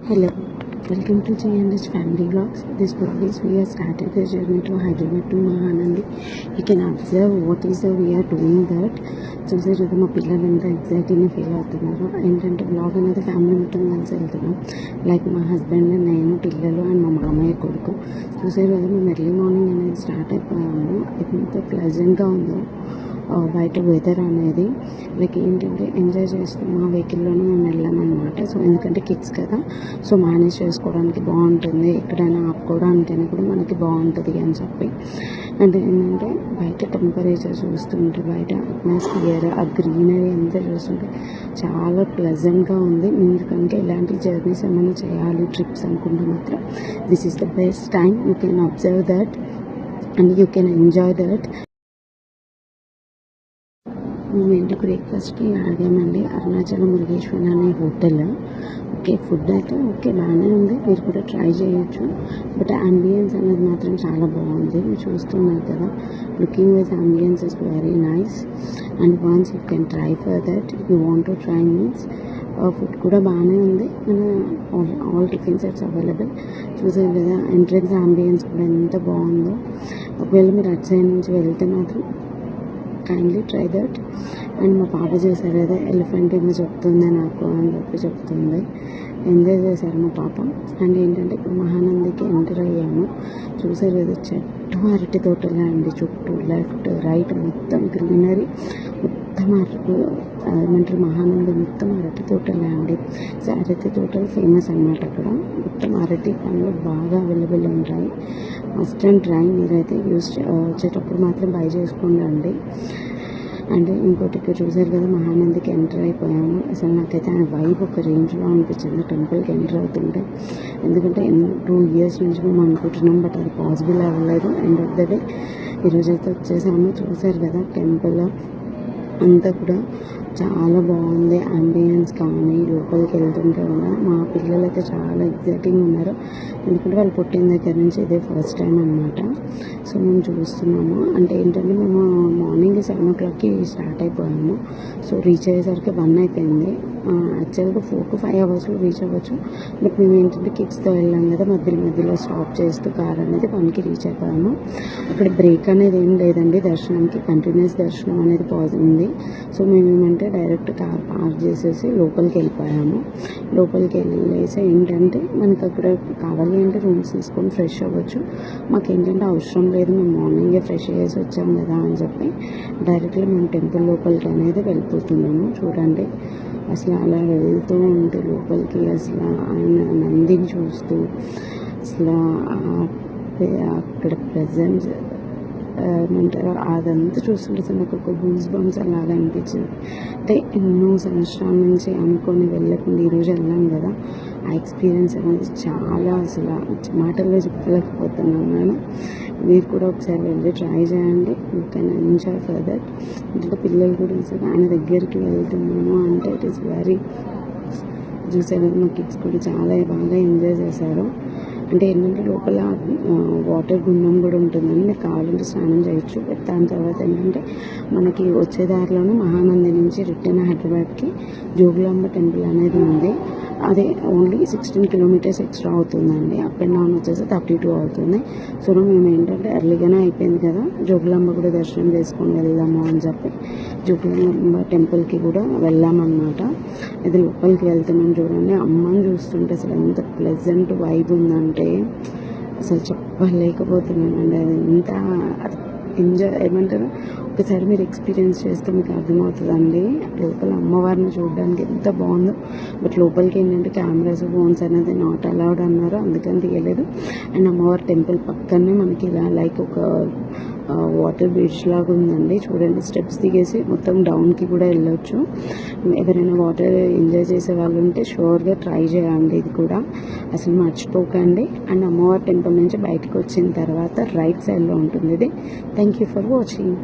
Hello, welcome to JNS Family Vlogs. This vlog is we have started the journey to Hyderabad to Mahanandi. You can observe what is the we are doing that. చూసారు కదా మా పిల్లలంతా ఎగ్జైటింగ్గా feel అవుతున్నారు. ఏంటంటే blog అనేది family మొత్తం కలిసి వెళ్తున్నాం. లైక్ మా హస్బెండ్, నేను, పిల్లలు అండ్ మా మామయ్య కొడుకు. చూసారు కదా మేము ఎర్లీ మార్నింగ్ అనేది స్టార్ట్ అయిపోయాము. ఎంత ప్లెజెంట్గా ఉందో బయట వెదర్ అనేది. లైక్ ఏంటంటే ఎంజాయ్ చేస్తూ మా వెహికల్లోనే మేము వెళ్ళామన్నమాట. సో ఎందుకంటే కిడ్స్ కదా, సో మేనేజ్ చేసుకోవడానికి బాగుంటుంది, ఎక్కడైనా ఆపుకోవడానికైనా కూడా మనకి బాగుంటుంది అని చెప్పి. అంటే ఏంటంటే బయట టెంపరేచర్ చూస్తుంటే, బయట అట్మాస్ఫియర్, ఆ గ్రీనరీ అంతా చూస్తుంటే చాలా ప్లెజెంట్గా ఉంది. మీరు కనుక ఇలాంటి జర్నీస్ ఏమైనా చేయాలి, ట్రిప్స్ అనుకుంటే మాత్రం this is the best time. You can observe that and you can enjoy that. మేము ఇంటికి బ్రేక్ఫాస్ట్కి ఆగామండి అరుణాచలం మురుగేశ్వర అనే హోటల్. ఓకే, ఫుడ్ అయితే ఓకే బాగానే ఉంది, మీరు కూడా ట్రై చేయొచ్చు. బట్ అంబియన్స్ అనేది మాత్రం చాలా బాగుంది. మీరు చూస్తున్నారు కదా, looking wise ambience is very nice. And once you can try for that. You want to try means food కూడా బాగానే ఉంది. మన ఆల్ టిఫిన్ సెట్స్ అవైలబుల్. చూసారు కదా ఎంట్రన్స్ అంబియన్స్ కూడా ఎంత బాగుందో. ఒకవేళ మీరు అటు సైడ్ నుంచి వెళ్తే మాత్రం కైండ్లీ ట్రై దట్. అండ్ మా పాప చేశారు కదా, ఎలిఫెంట్ ఏమో చెప్తుంది నాకు అని చెప్తుంది. ఎంజాయ్ చేశారు మా పాప. అండ్ ఏంటంటే ఇప్పుడు మహానందికి ఎంటర్ అయ్యాము. చూసారు కదా చెట్టు అరటి తోటలే అండి, చుట్టూ లెఫ్ట్ రైట్ మొత్తం గ్రీనరీ, మొత్తం ఏమంటారు మహానంది మొత్తం అరటి తోటలే అండి. సో అరటి తోటలు ఫేమస్ అన్నమాట అక్కడ. మొత్తం అరటి పండ్లు బాగా అవైలబుల్ ఉంటాయి. Must and try. మీరైతే వచ్చేటప్పుడు మాత్రం బై చేసుకోండి అండి. అండ్ ఇంకోటి ఇక్కడ చూసారు కదా, మహానందికి ఎంటర్ అయిపోయాము. అసలు నాకైతే ఆ వైబ్ ఒక రేంజ్లో అనిపించింది టెంపుల్కి ఎంటర్ అవుతుంటే. ఎందుకంటే 2 years నుంచి మేము అనుకుంటున్నాం, బట్ అది పాసిబుల్ అవ్వలేదు. ఎండ్ ఆఫ్ ద డే ఈరోజైతే వచ్చేసాము. చూసారు కదా టెంపుల్ అంతా కూడా చాలా బాగుంది. అంబియన్స్ కానీ లోపలికి వెళ్తుంటే కూడా మా పిల్లలు అయితే చాలా ఎగ్జైటింగ్ ఉన్నారు. ఎందుకంటే వాళ్ళు పుట్టిన దగ్గర నుంచి ఇదే ఫస్ట్ టైం అనమాట. సో మేము చూస్తున్నాము. అంటే ఏంటంటే మేము మార్నింగ్ 7 o'clockకి స్టార్ట్ అయిపోయాము. సో రీచ్ అయ్యేసరికి 1 అయిపోయింది. యాక్చువల్గా 4 to 5 hours రీచ్ అవ్వచ్చు. బట్ మేము ఏంటంటే కిడ్స్తో వెళ్ళాం కదా, మధ్యలో స్టాప్ చేస్తూ కార్ అనేది 1కి రీచ్ అయిపోయాము. అక్కడ బ్రేక్ అనేది ఏం లేదండి దర్శనంకి, కంటిన్యూస్ దర్శనం అనేది ఉంది. సో మేము ఏమంటే డైరెక్ట్ కార్ పార్క్ చేసేసి లోపలికి వెళ్ళిపోయాము. లోపలికి వెళ్ళేసి ఏంటంటే మనకు అక్కడ కావాలి అంటే రూమ్స్ తీసుకొని ఫ్రెష్ అవ్వచ్చు. మాకు ఏంటంటే అవసరం లేదు, మేము మార్నింగే ఫ్రెష్ చేసి వచ్చాం కదా అని చెప్పి డైరెక్ట్గా మేము టెంపుల్ లోపలికి అనేది వెళ్ళిపోతున్నాము. చూడండి అసలు అలా వెళ్తూ ఉంటే లోపలికి అసలు ఆయన నందిని చూస్తూ అసలు అక్కడ ప్రజెన్స్ ఏమంటారు అదంతా చూస్తుంటే నాకు ఒక గూస్ బంప్స్ అలాగా అనిపించింది. అంటే ఎన్నో సంవత్సరాల నుంచి అనుకొని వెళ్ళకుండా ఈరోజు వెళ్ళాం కదా, ఆ ఎక్స్పీరియన్స్ అనేది చాలా అసలు మాటల్లో చెప్పలేకపోతున్నాను నేను. మీరు కూడా ఒకసారి వెళ్ళి ట్రై చేయండి. You can enjoy for that. ఇంకా పిల్లలు కూడా అసలు ఆయన దగ్గరికి వెళ్తున్నాము అంటే ఇట్ ఈస్ వెరీ. చూసారు మా కిడ్స్ కూడా చాలా బాగా ఎంజాయ్ చేశారు. అంటే ఏంటంటే లోపల వాటర్ గుండం కూడా ఉంటుందని మీరు కావాలంటే స్నానం చేయొచ్చు. దాని తర్వాత ఏంటంటే మనకి వచ్చే దారిలోనే మహానంది నుంచి రిటర్న్ హైదరాబాద్కి జోగులాంబ టెంపుల్ అనేది ఉంది. అదే ఓన్లీ 16 kilometers ఎక్స్ట్రా అవుతుందండి. అప్ అండ్ డౌన్ వచ్చేసి 32 అవుతుంది. సో మేము ఏంటంటే ఎర్లీగానే అయిపోయింది కదా, జోగులాంబ కూడా దర్శనం చేసుకొని వెళ్దాము అని చెప్పి జోగులాంబ టెంపుల్కి కూడా వెళ్ళామన్నమాట. ఇది లోపలికి వెళ్తున్నాం. చూడండి అమ్మని చూస్తుంటే అసలు ఎంత ప్లెజెంట్ వైబ్ ఉందంటే అసలు చెప్పలేకపోతున్నానండి. అది ఎంత ఎంజాయ్ ఏమంటారు, ఒకసారి మీరు ఎక్స్పీరియన్స్ చేస్తే మీకు అర్థమవుతుందండి. లోపల అమ్మవారిని చూడడానికి ఎంత బాగుందో. బట్ లోపలికి ఏంటంటే కెమెరాస్, ఫోన్స్ అనేది నాట్ అలౌడ్ అన్నారు, అందుకని తీయలేదు. అండ్ అమ్మవారి టెంపుల్ పక్కనే మనకి ఇలా లైక్ ఒక వాటర్ బ్రిడ్జ్ లాగా ఉందండి. చూడండి స్టెప్స్ దిగేసి మొత్తం డౌన్కి కూడా వెళ్ళొచ్చు. ఎవరైనా వాటర్ ఎంజాయ్ చేసే వాళ్ళు ఉంటే షూర్గా ట్రై చేయండి ఇది కూడా, అసలు మర్చిపోకండి. అండ్ అమ్మవారి టెంపుల్ నుంచి బయటకు వచ్చిన తర్వాత రైట్ సైడ్లో ఉంటుంది ఇది. Thank you for watching.